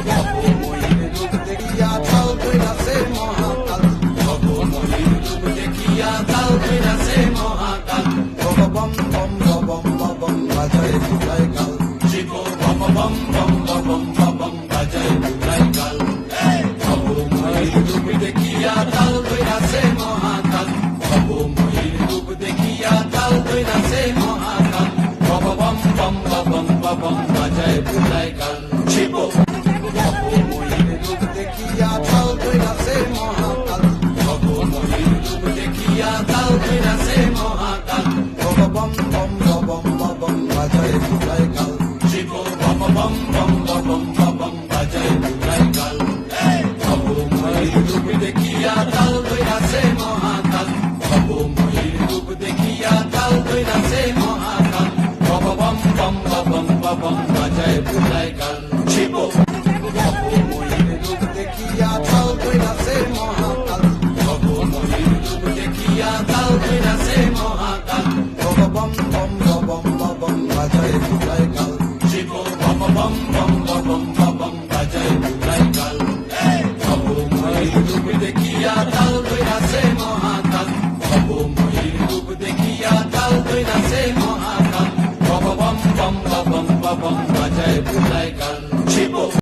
মহির রূপ দেখিয়া কাল কইরাছে মহাকাল, মহির রূপ দেখিয়া কাল কইরাছে মহাকাল। বম বম বম বম বাজায় বুঝায় কাল, শিব বম বম বম বম বম বাজায় বুঝায় কাল। মহির রূপ দেখিয়া কাল কইরাছে মহাকাল, মহির রূপ দেখিয়া কাল কইরাছে মহাকাল। বম বম বম বম বাজায় বুঝায় কাল, শিব মহির রূপ দেখিয়া কাল কইরাছে মহাকাল, মহির রূপ দেখিয়া কাল কইরাছে মহাকাল। বম বম বম বম বাজায় বুঝায় কাল, শিব বম বম বম বম বাজায় বুঝায় কাল। মহির রূপ দেখিয়া কাল কইরাছে মহাকাল, মহির রূপ দেখিয়া কাল কইরাছে মহাকাল। বম বম বম বাজায় বুঝায় কাল, শিব মহির রূপ দেখিয়া কাল কইরাছে মহাকাল, মহির রূপ দেখিয়া কাল কইরাছে মহাকাল। বম বম বম বাজায় বুঝায় কাল, শিব বম বম বম বাজায় বুঝায় কাল। মহির রূপ দেখিয়া কাল কইরাছে মহাকাল, মহির রূপ দেখিয়া